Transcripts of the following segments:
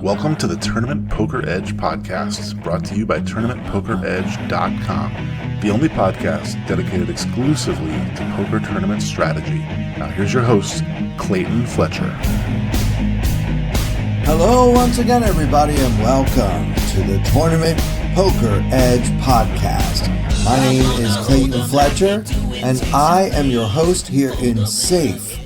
Welcome to the Tournament Poker Edge podcast, brought to you by TournamentPokerEdge.com, the only podcast dedicated exclusively to poker tournament strategy. Now here's your host, Clayton Fletcher. Hello once again, everybody, and welcome to the Tournament Poker Edge podcast. My name is Clayton Fletcher, and I am your host here in safe,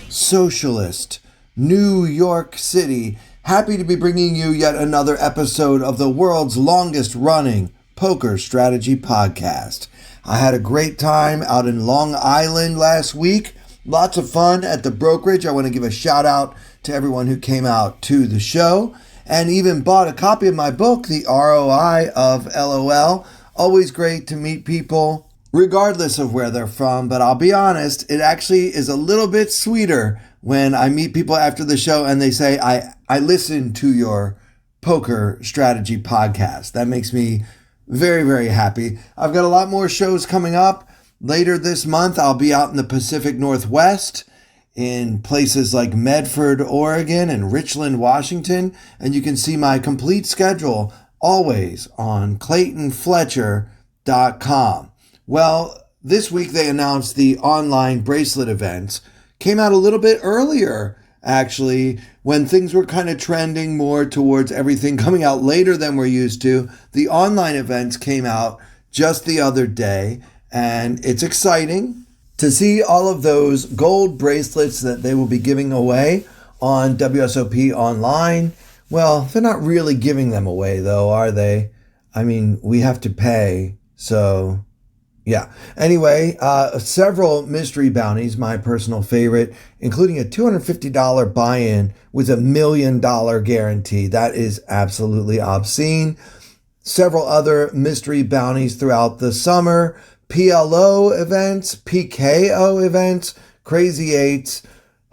socialist, New York City. Happy to be bringing you yet another episode of the world's longest running poker strategy podcast. I had a great time out in Long Island last week. Lots of fun at the brokerage. I want to give a shout out to everyone who came out to the show and even bought a copy of my book, The ROI of LOL. Always great to meet people regardless of where they're from, but I'll be honest, it actually is a little bit sweeter when I meet people after the show and they say, I listened to your poker strategy podcast. That makes me very, very happy. I've got a lot more shows coming up. Later this month, I'll be out in the Pacific Northwest in places like Medford, Oregon, and Richland, Washington. And you can see my complete schedule always on ClaytonFletcher.com. Well, this week they announced the online bracelet events. Came out a little bit earlier, actually, when things were kind of trending more towards everything coming out later than we're used to. The online events came out just the other day, and it's exciting to see all of those gold bracelets that they will be giving away on WSOP Online. Well, they're not really giving them away, though, are they? I mean, we have to pay, so... yeah. Anyway, several mystery bounties, my personal favorite, including a $250 buy-in with a $1 million guarantee. That is absolutely obscene. Several other mystery bounties throughout the summer. PLO events, PKO events, Crazy Eights,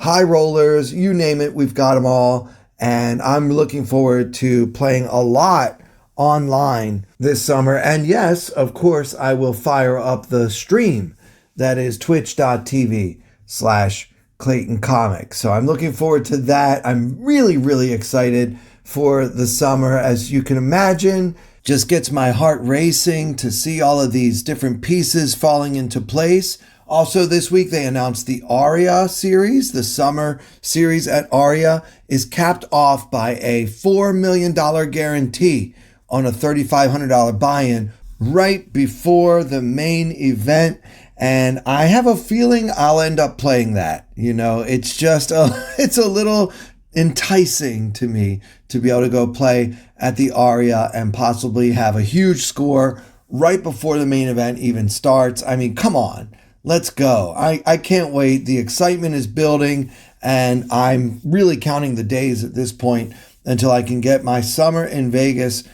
High Rollers, you name it, we've got them all. And I'm looking forward to playing a lot online this summer. And yes, of course, I will fire up the stream that is twitch.tv/Clayton Comics. So I'm looking forward to that. I'm really, really excited for the summer. As you can imagine, just gets my heart racing to see all of these different pieces falling into place. Also, this week they announced the Aria series. The summer series at Aria is capped off by a $4 million guarantee on a $3,500 buy-in right before the main event. And I have a feeling I'll end up playing that. You know, it's just it's a little enticing to me to be able to go play at the Aria and possibly have a huge score right before the main event even starts. I mean, come on, let's go. I can't wait. The excitement is building, and I'm really counting the days at this point until I can get my summer in Vegas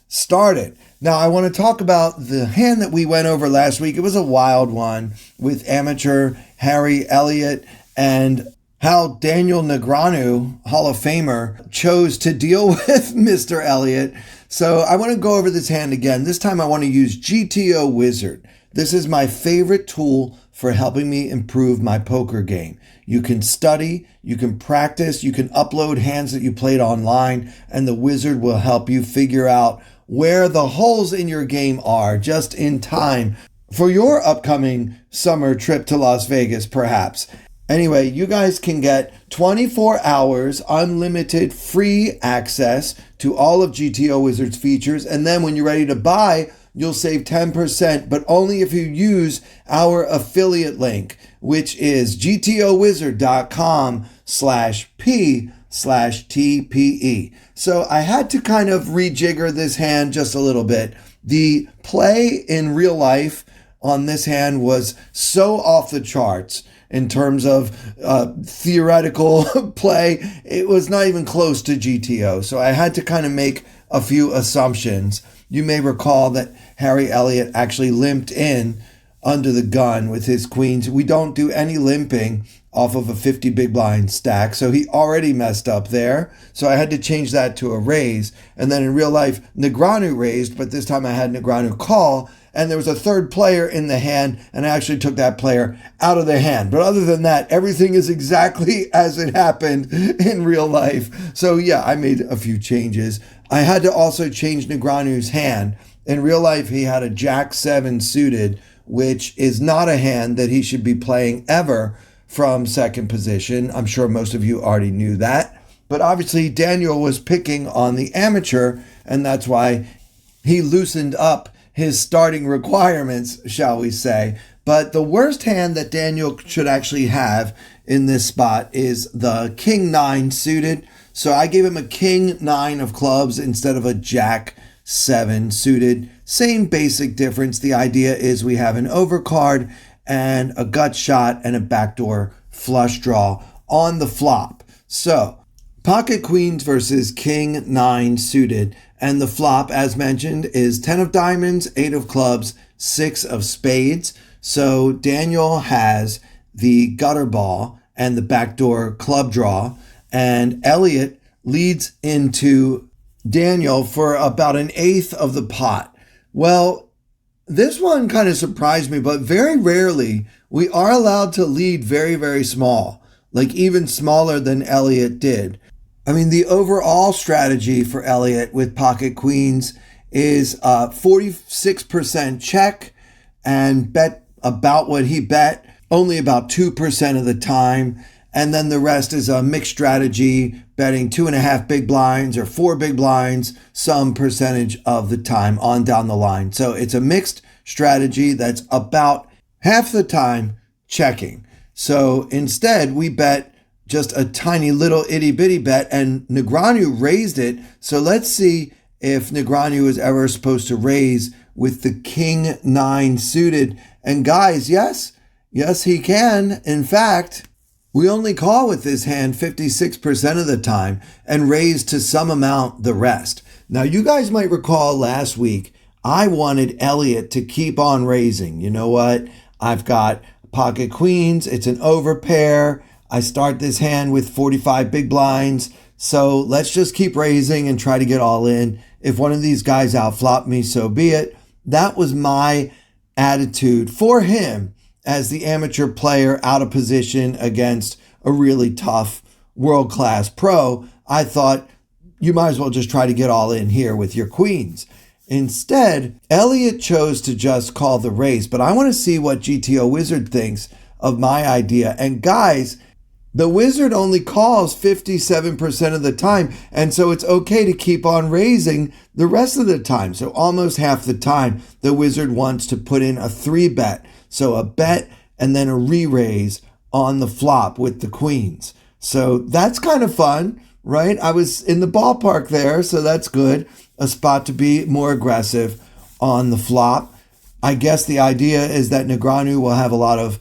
started. Now, I want to talk about the hand that we went over last week. It was a wild one with amateur Harry Elliott and how Daniel Negreanu, Hall of Famer, chose to deal with Mr. Elliott. So I want to go over this hand again. This time I want to use GTO Wizard. This is my favorite tool for helping me improve my poker game. You can study, you can practice, you can upload hands that you played online, and the wizard will help you figure out where the holes in your game are just in time for your upcoming summer trip to Las Vegas, perhaps. Anyway, you guys can get 24 hours unlimited free access to all of GTO Wizard's features. And then when you're ready to buy, you'll save 10%, but only if you use our affiliate link, which is gtowizard.com/p/TPE. So I had to kind of rejigger this hand just a little bit. The play in real life on this hand was so off the charts in terms of theoretical play. It was not even close to GTO. So I had to kind of make a few assumptions. You may recall that Harry Elliott actually limped in under the gun with his queens. We don't do any limping off of a 50 big blind stack. So he already messed up there. So I had to change that to a raise. And then in real life, Negreanu raised, but this time I had Negreanu call. And there was a third player in the hand, and I actually took that player out of the hand. But other than that, everything is exactly as it happened in real life. So yeah, I made a few changes. I had to also change Negreanu's hand. In real life, he had a Jack 7 suited, which is not a hand that he should be playing ever from second position. I'm sure most of you already knew that. But obviously, Daniel was picking on the amateur, and that's why he loosened up his starting requirements, shall we say. But the worst hand that Daniel should actually have in this spot is the King 9 suited. So I gave him a King 9 of clubs instead of a Jack 7 suited. Same basic difference. The idea is we have an overcard and a gut shot and a backdoor flush draw on the flop. So pocket queens versus King 9 suited. And the flop, as mentioned, is 10 of diamonds, 8 of clubs, 6 of spades. So Daniel has the gutter ball and the backdoor club draw. And Elliot leads into Daniel for about an eighth of the pot. Well, this one kind of surprised me, but very rarely we are allowed to lead very, very small, like even smaller than Elliot did. I mean, the overall strategy for Elliot with pocket queens is 46% check and bet about what he bet, only about 2% of the time. And then the rest is a mixed strategy, betting 2.5 big blinds or 4 big blinds, some percentage of the time on down the line. So it's a mixed strategy that's about half the time checking. So instead, we bet just a tiny little itty bitty bet, and Negreanu raised it. So let's see if Negreanu is ever supposed to raise with the King 9 suited. And guys, yes, he can. In fact, we only call with this hand 56% of the time and raise to some amount the rest. Now, you guys might recall last week, I wanted Elliot to keep on raising. You know what? I've got pocket queens. It's an overpair. I start this hand with 45 big blinds. So let's just keep raising and try to get all in. If one of these guys outflop me, so be it. That was my attitude for him as the amateur player out of position against a really tough world-class pro. I thought you might as well just try to get all in here with your queens. Instead, Elliot chose to just call the raise, but I want to see what GTO Wizard thinks of my idea. And guys, the Wizard only calls 57% of the time, and so it's okay to keep on raising the rest of the time. So almost half the time, the Wizard wants to put in a 3-bet. So a bet and then a re-raise on the flop with the queens. So that's kind of fun, right? I was in the ballpark there, so that's good. A spot to be more aggressive on the flop. I guess the idea is that Negreanu will have a lot of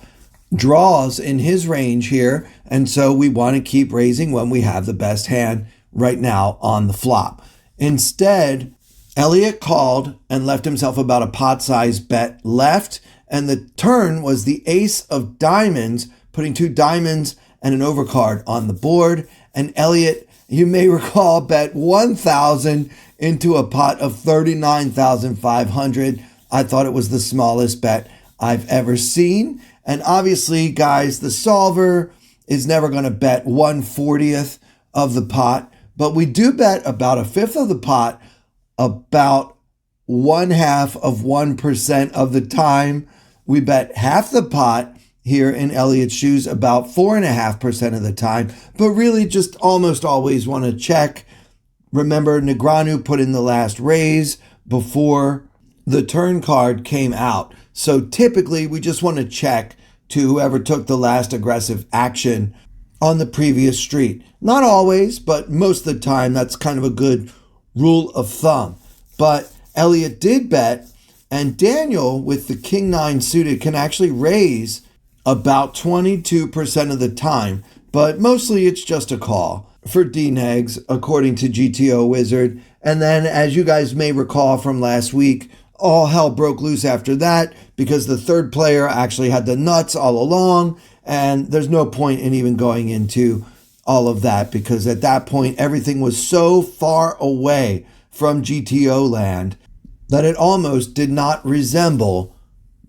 draws in his range here, and so we want to keep raising when we have the best hand right now on the flop. Instead, Elliot called and left himself about a pot-sized bet left, and the turn was the ace of diamonds, putting 2 diamonds and an overcard on the board. And Elliot, you may recall, bet 1,000 into a pot of 39,500. I thought it was the smallest bet I've ever seen. And obviously, guys, the solver is never going to bet 1/40th of the pot, but we do bet about a fifth of the pot, about 0.5% of the time. We bet half the pot here in Elliot's shoes, about 4.5% of the time, but really just almost always want to check. Remember, Negreanu put in the last raise before the turn card came out. So typically we just want to check to whoever took the last aggressive action on the previous street. Not always, but most of the time that's kind of a good rule of thumb. But Elliot did bet, and Daniel with the King 9 suited can actually raise about 22% of the time, but mostly it's just a call for D-Negs according to GTO Wizard. And then, as you guys may recall from last week, all hell broke loose after that because the third player actually had the nuts all along And there's no point in even going into all of that because at that point, everything was so far away from GTO land that it almost did not resemble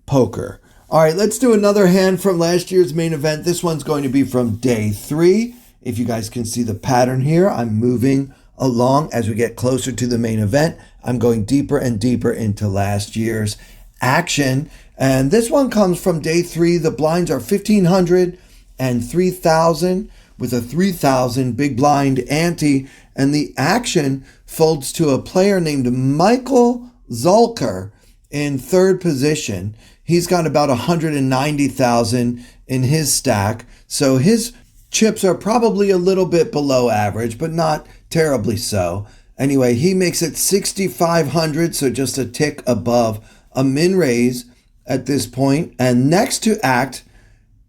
poker. All right, let's do another hand from last year's main event. This one's going to be from day 3. If you guys can see the pattern here, I'm moving along as we get closer to the main event. I'm going deeper and deeper into last year's action. And this one comes from day 3. The blinds are 1,500 and 3,000 with a 3,000 big blind ante. And the action folds to a player named Michael Zulker in third position. He's got about 190,000 in his stack. So his chips are probably a little bit below average, but not terribly so. Anyway, he makes it 6,500, so just a tick above a min raise at this point. And next to act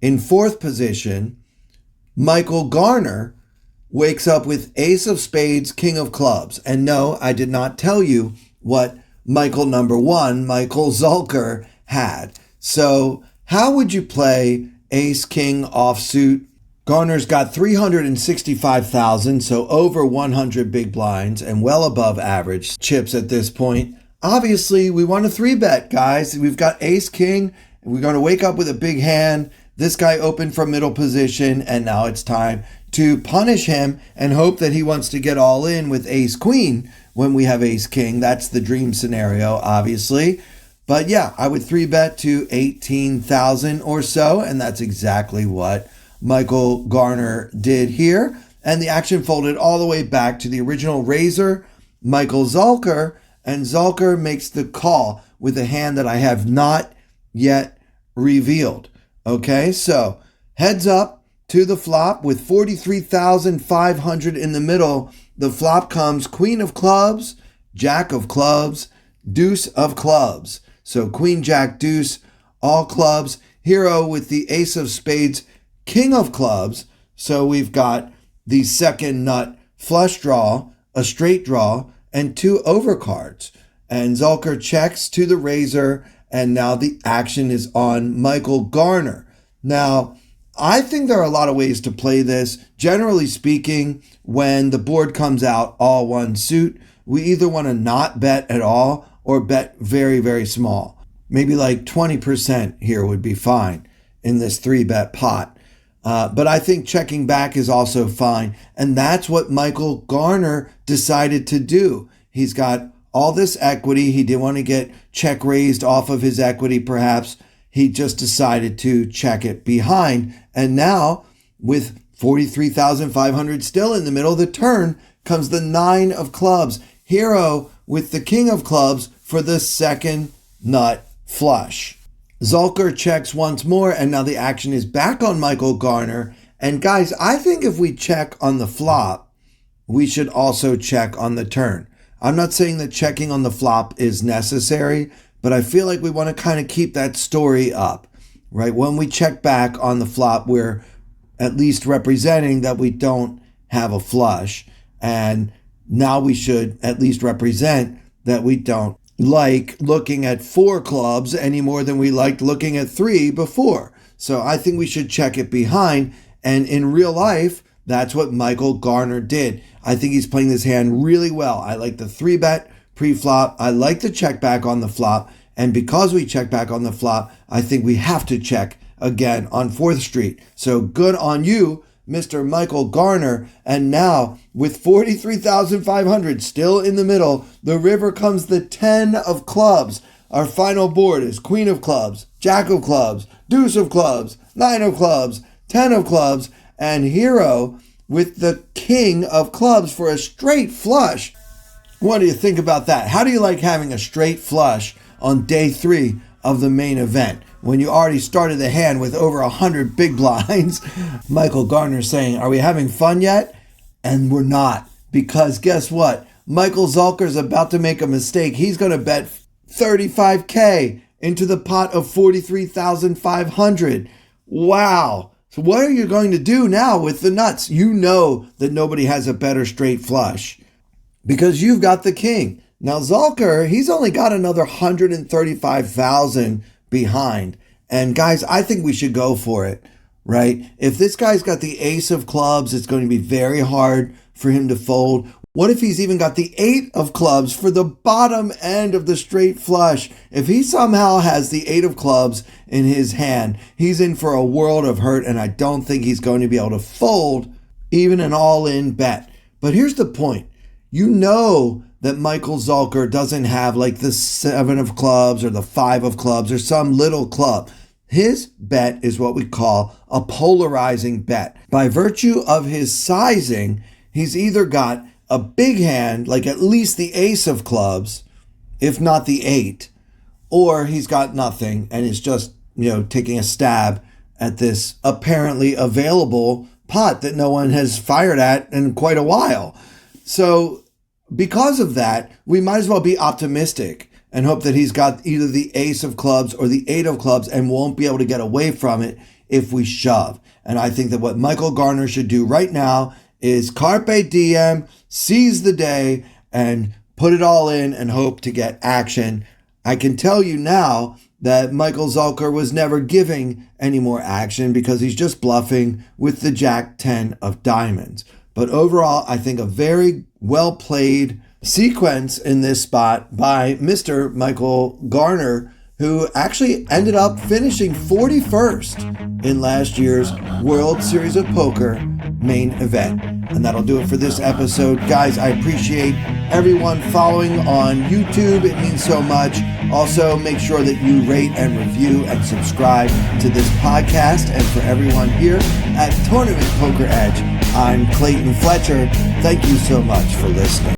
in fourth position, Michael Garner wakes up with ace of spades, king of clubs. And no, I did not tell you what Michael number 1, Michael Zulker, had. So how would you play ace king offsuit? Garner's got 365,000, so over 100 big blinds and well above average chips at this point. Obviously, we want a 3-bet, guys. We've got ace king. We're going to wake up with a big hand. This guy opened from middle position, and now it's time to punish him and hope that he wants to get all in with ace queen when we have ace king. That's the dream scenario, obviously. But yeah, I would 3-bet to 18,000 or so, and that's exactly what Michael Garner did here. And the action folded all the way back to the original raiser, Michael Zulker, and Zulker makes the call with a hand that I have not yet revealed. Okay, so heads up to the flop with 43,500 in the middle. The flop comes queen of clubs, jack of clubs, deuce of clubs. So queen, jack, deuce, all clubs. Hero with the ace of spades, king of clubs. So we've got the second nut flush draw, a straight draw, and 2 overcards. And Zulker checks to the raiser, and now the action is on Michael Garner. Now, I think there are a lot of ways to play this. Generally speaking, when the board comes out all one suit, we either want to not bet at all or bet very, very small. Maybe like 20% here would be fine in this 3-bet pot. But I think checking back is also fine. And that's what Michael Garner decided to do. He's got all this equity. He didn't want to get check raised off of his equity, perhaps. He just decided to check it behind. And now, with 43,500 still in the middle of the turn, comes the 9 of clubs. Hero with the king of clubs for the second nut flush. Zulker checks once more, and now the action is back on Michael Garner. And guys, I think if we check on the flop, we should also check on the turn. I'm not saying that checking on the flop is necessary, but I feel like we want to kind of keep that story up, right? When we check back on the flop, we're at least representing that we don't have a flush. And now we should at least represent that we don't like looking at 4 clubs any more than we liked looking at 3 before. So I think we should check it behind. And in real life, that's what Michael Garner did. I think he's playing this hand really well. I like the 3-bet pre-flop. I like the check back on the flop. And because we check back on the flop, I think we have to check again on 4th Street. So good on you, Mr. Michael Garner. And now, with 43,500 still in the middle, the river comes the 10 of clubs. Our final board is queen of clubs, jack of clubs, deuce of clubs, 9 of clubs, 10 of clubs, and hero with the king of clubs for a straight flush. What do you think about that? How do you like having a straight flush on day 3 of the main event when you already started the hand with over 100 big blinds? Michael Garner saying, are we having fun yet? And we're not, because guess what? Michael Zulker's about to make a mistake. He's going to bet 35K into the pot of 43,500. Wow. So what are you going to do now with the nuts? You know that nobody has a better straight flush because you've got the king. Now Zulker, he's only got another 135,000 behind. And guys, I think we should go for it. right? If this guy's got the ace of clubs, it's going to be very hard for him to fold. What if he's even got the 8 of clubs for the bottom end of the straight flush? If he somehow has the 8 of clubs in his hand, he's in for a world of hurt, and I don't think he's going to be able to fold even an all-in bet. But here's the point. You know that Michael Zalker doesn't have like the 7 of clubs or the 5 of clubs or some little club. His bet is what we call a polarizing bet. By virtue of his sizing, he's either got a big hand, like at least the ace of clubs, if not the 8, or he's got nothing and is just, taking a stab at this apparently available pot that no one has fired at in quite a while. So because of that, we might as well be optimistic and hope that he's got either the ace of clubs or the 8 of clubs and won't be able to get away from it if we shove. And I think that what Michael Garner should do right now is carpe diem, seize the day, and put it all in and hope to get action. I can tell you now that Michael Zalker was never giving any more action because he's just bluffing with the Jack 10 of diamonds. But overall, I think a very well-played sequence in this spot by Mr. Michael Garner, who actually ended up finishing 41st in last year's World Series of Poker main event. And that'll do it for this episode. Guys, I appreciate everyone following on YouTube. It means so much. Also, make sure that you rate and review and subscribe to this podcast. And for everyone here at Tournament Poker Edge, I'm Clayton Fletcher. Thank you so much for listening.